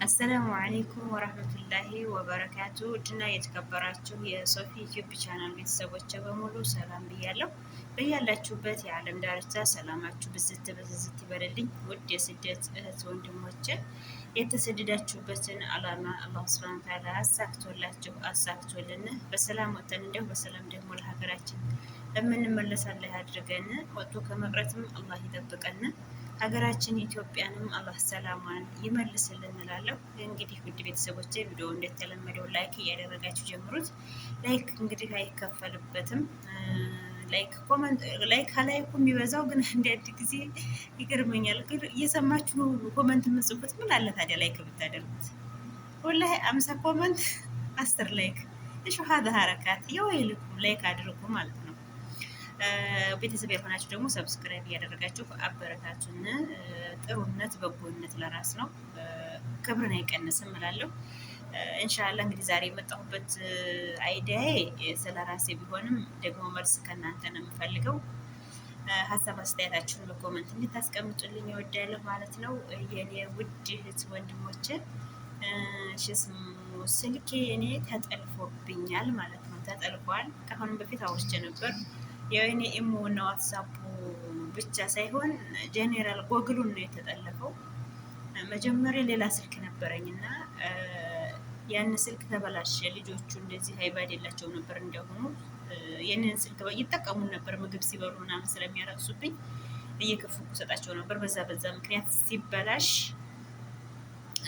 አሰላሙ አለይኩም ወራህመቱላሂ ወበረካቱ። ውድና የተከበራችሁ የሶፊ ዩቲዩብ ቻናል ቤተሰቦች በሙሉ ሰላም ብያለሁ። በያላችሁበት የዓለም ዳርቻ ሰላማችሁ ብዝት ብዝት ይበልልኝ። ውድ የስደት እህት ወንድሞቼ የተሰደዳችሁበትን አላማ አላህ ሱብሃነሁ ወተዓላ አሳክቶላችሁ አሳክቶልን በሰላም ወጥተን እንዲሁ በሰላም ደግሞ ለሀገራችን የምንመለሳለን አድርገን ወጥቶ ከመቅረትም አላህ ይጠብቀን። ሀገራችን ኢትዮጵያንም አላህ ሰላሟን ይመልስልን እንላለሁ። እንግዲህ ውድ ቤተሰቦቼ ቪዲዮ እንደተለመደው ላይክ እያደረጋችሁ ጀምሩት። ላይክ እንግዲህ አይከፈልበትም። ላይክ ኮመንት ላይክ ከላይኩ የሚበዛው ግን አንዳንድ ጊዜ ይገርመኛል። ግን እየሰማችሁ ኮመንት የምጽፉት ምን አለ ታዲያ ላይክ ብታደርጉት። ወላሂ 50 ኮመንት 10 ላይክ እሺ ሀዛ ሀረካት የወይልኩም ላይክ አድርጉ ማለት ነው። ቤተሰብ የሆናችሁ ደግሞ ሰብስክራይብ እያደረጋችሁ አበረታቱን። ጥሩነት በጎነት ለራስ ነው፣ ክብርን አይቀንስም እላለሁ። እንሻላ እንግዲህ ዛሬ የመጣሁበት አይዲያዬ ስለ ራሴ ቢሆንም ደግሞ መልስ ከእናንተ ነው የምፈልገው። ሀሳብ አስተያየታችሁን በኮመንት እንድታስቀምጡልኝ እወዳለሁ ማለት ነው። የኔ ውድ እህት ወንድሞቼ ሽስሙ ስልኬ እኔ ተጠልፎብኛል ማለት ነው። ተጠልፏል። ከአሁንም በፊት አውርቼ ነበር። የኔ ኢሞ እና ዋትሳፑ ብቻ ሳይሆን ጄኔራል ጎግሉን ነው የተጠለፈው። መጀመሪያ ሌላ ስልክ ነበረኝ እና ያን ስልክ ተበላሸ። ልጆቹ እንደዚህ አይባድ የላቸው ነበር እንዲያሆኑ የኔን ስልክ ይጠቀሙን ነበር። ምግብ ሲበሉ ምናምን ስለሚያረቅሱብኝ እየከፈኩ ሰጣቸው ነበር። በዛ ምክንያት ሲበላሽ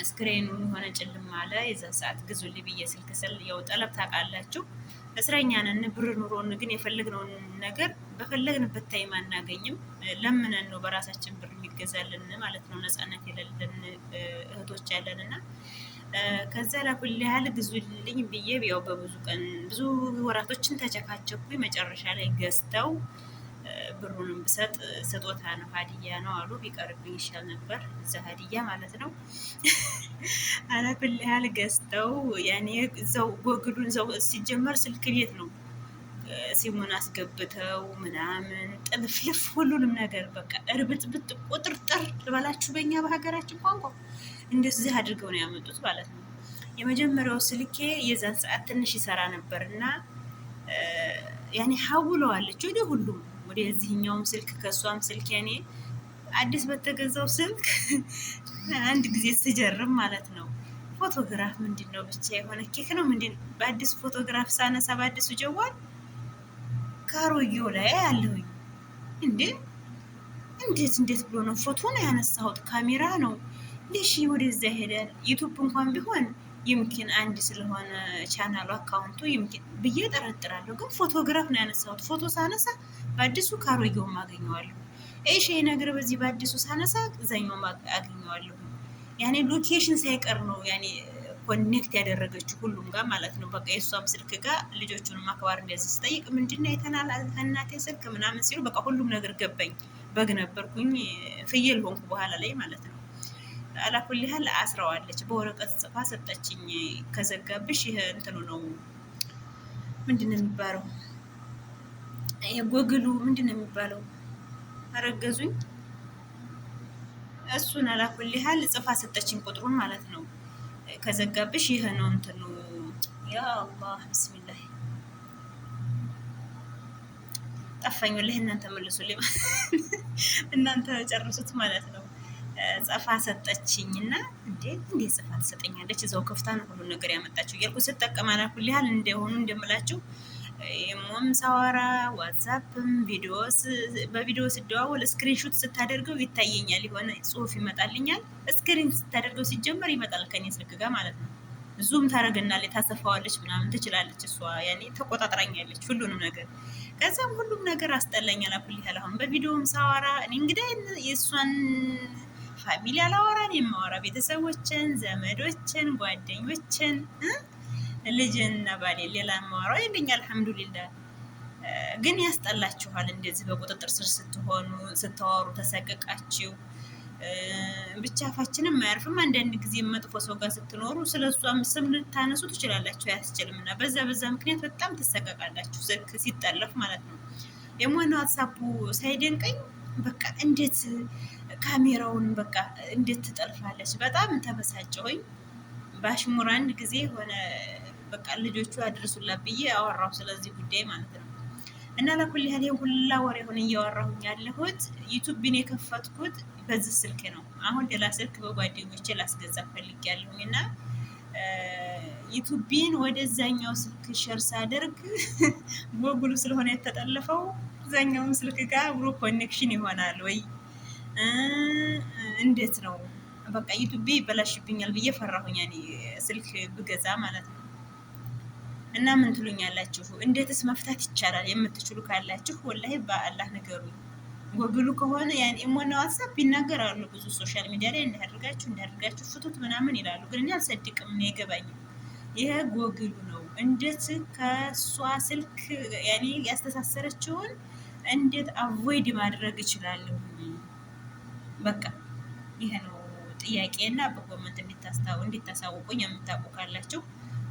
ስክሪኑ የሆነ ጭልም አለ። የዛን ሰዓት ግዙልኝ ብዬ ስልክ ስል ያው ጠለብ ታውቃላችሁ፣ እስረኛ ነን። ብር ኑሮን ግን የፈለግነውን ነገር በፈለግንበት ታይም አናገኝም። ለምነን ነው በራሳችን ብር የሚገዛልን ማለት ነው። ነፃነት የሌለን እህቶች ያለን እና ከዛ ላኩል ያህል ግዙልኝ ብዬ ያው በብዙ ቀን ብዙ ወራቶችን ተጨካቸኩኝ። መጨረሻ ላይ ገዝተው ብሩንም ብሰጥ ስጦታ ነው ሀዲያ ነው አሉ። ቢቀርብኝ ይሻል ነበር እዛ ሀዲያ ማለት ነው። አላኩል ያህል ገዝተው ያኔ እዛው ጎግሉን እዛው ሲጀመር ስልክ ቤት ነው ሲሙን አስገብተው ምናምን ጥልፍልፍ ሁሉንም ነገር በቃ እርብጥብጥ ቁጥርጥር ልበላችሁ በእኛ በሀገራችን ቋንቋ እንደዚህ አድርገው ነው ያመጡት ማለት ነው። የመጀመሪያው ስልኬ የዛን ሰዓት ትንሽ ይሰራ ነበር እና ያኔ ሀውለዋለች ወደ ሁሉም ወደ እዚህኛውም ስልክ ከሷም ስልክ ያኔ አዲስ በተገዛው ስልክ አንድ ጊዜ ስጀርም ማለት ነው። ፎቶግራፍ ምንድን ነው ብቻ የሆነ ኬክ ነው ምንድን በአዲሱ ፎቶግራፍ ሳነሳ በአዲሱ ጀዋል ካሮጌው ላይ አለሁኝ። እንዴት ብሎ ነው ፎቶ ነው ያነሳሁት? ካሜራ ነው እንዴሽ ወደዛ ይሄዳል። ዩቱብ እንኳን ቢሆን ይምኪን አንድ ስለሆነ ቻናሉ አካውንቱ ይምኪን ብዬ ጠረጥራለሁ። ግን ፎቶግራፍ ነው ያነሳሁት። ፎቶ ሳነሳ በአዲሱ ካሮጌውም አገኘዋለሁ። እሺ ይሄ ነገር በዚህ በአዲሱ ሳነሳ እዛኛውም አገኘዋለሁ። ያኔ ሎኬሽን ሳይቀር ነው ያኔ ኮኔክት ያደረገችው ሁሉም ጋር ማለት ነው። በቃ የእሷም ስልክ ጋር ልጆቹን ማክባር እንደዚህ ስጠይቅ ምንድነው የተናል ከእናቴ ስልክ ምናምን ሲሉ በቃ ሁሉም ነገር ገባኝ። በግ ነበርኩኝ ፍየል ሆንኩ በኋላ ላይ ማለት ነው። አላኩል ያህል አስረዋለች። በወረቀት ጽፋ ሰጠችኝ። ከዘጋብሽ ይሄ እንትኑ ነው ምንድን ነው የሚባለው? የጎግሉ ምንድን ነው የሚባለው? አረገዙኝ። እሱን አላኩል ያህል ጽፋ ሰጠችኝ ቁጥሩን ማለት ነው። ከዘጋብሽ ይሄ ነው እንትኑ። ያ አላህ ብስሚላህ ጠፋኝ። ወላሂ እናንተ መልሱልኝ፣ እናንተ ጨርሱት ማለት ነው። ጽፋ ሰጠችኝና እንዴት ጽፋ ትሰጠኛለች? እዛው ከፍታ ነው ሁሉ ነገር ያመጣችው እያልኩ ስጠቀም አላኩል ያህል እንደሆኑ እንደምላችሁ ኢሞም ሳወራ ዋትሳፕም በቪዲዮ ስደዋወል ስክሪንሹት ስታደርገው ይታየኛል። የሆነ ጽሁፍ ይመጣልኛል። ስክሪን ስታደርገው ሲጀመር ይመጣል ከኔ ስልክ ጋር ማለት ነው። ዙም ታደርግናለች፣ ታሰፋዋለች፣ ምናምን ትችላለች። እሷ ያኔ ተቆጣጥራኛለች ሁሉንም ነገር። ከዛም ሁሉም ነገር አስጠላኛል። አኩል ያህል አሁን በቪዲዮም ሳወራ እኔ እንግዲህ የእሷን ፋሚሊ አላወራን፣ የማወራ ቤተሰቦችን፣ ዘመዶችን፣ ጓደኞችን ልጅና ባሌ ሌላ ማወራው የለኝ። አልሐምዱሊላህ። ግን ያስጠላችኋል እንደዚህ በቁጥጥር ስር ስትሆኑ ስታወሩ ተሰቀቃችሁ። ብቻ አፋችንም አያርፍም። አንዳንድ ጊዜ መጥፎ ሰው ጋር ስትኖሩ ስለ እሷም ስም ልታነሱ ትችላላችሁ፣ አያስችልም እና በዛ ምክንያት በጣም ትሰቀቃላችሁ። ስልክ ሲጠለፍ ማለት ነው። የሞነ ዋትሳፑ ሳይደንቀኝ በቃ እንዴት ካሜራውን በቃ እንዴት ትጠልፋለች? በጣም ተበሳጨሁኝ። በአሽሙር አንድ ጊዜ ሆነ በቃ ልጆቹ አድርሱላት ብዬ አወራሁ ስለዚህ ጉዳይ ማለት ነው። እና ለኩል ያህል ሁላ ወሬ ሆነ እያወራሁኝ ያለሁት ዩቱብን የከፈትኩት በዚህ ስልክ ነው። አሁን ሌላ ስልክ በጓደኞቼ ላስገዛ ፈልጌያለሁኝ እና ዩቱብን ወደዛኛው ስልክ ሸር ሳደርግ ጎግሉ ስለሆነ የተጠለፈው እዛኛውን ስልክ ጋር አብሮ ኮኔክሽን ይሆናል ወይ እንዴት ነው? በቃ ዩቱቤ ይበላሽብኛል ብዬ ፈራሁኝ። ያኔ ስልክ ብገዛ ማለት ነው። እና ምን ትሉኛላችሁ? እንዴትስ መፍታት ይቻላል የምትችሉ ካላችሁ ወላሂ በአላህ ንገሩኝ። ጎግሉ ከሆነ ያን ኢሞና ዋትሳፕ ይናገራሉ ብዙ ሶሻል ሚዲያ ላይ እንዳደርጋችሁ ፍቱት ምናምን ይላሉ። ግን እኔ አልሰድቅም፣ እኔ አይገባኝም። ይሄ ጎግሉ ነው። እንዴት ከሷ ስልክ ያኔ ያስተሳሰረችውን እንዴት አቮይድ ማድረግ እችላለሁ? በቃ ይሄ ነው ጥያቄ እና በኮመንት እንዲታሳውቁኝ የምታውቁ ካላችሁ።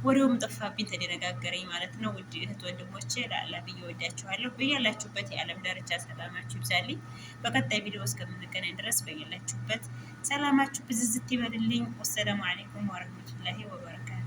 ወሬውም ጠፋብኝ ተደነጋገረኝ ማለት ነው። ውድ እህት ወንድሞቼ ለአላ ብዬ ወዳችኋለሁ። በያላችሁበት የዓለም ዳርቻ ሰላማችሁ ይብዛልኝ። በቀጣይ ቪዲዮ እስከምንገናኝ ድረስ በያላችሁበት ሰላማችሁ ብዝዝት ይበልልኝ። ወሰላሙ አሌይኩም ወረህመቱላሂ ወበረካቱ።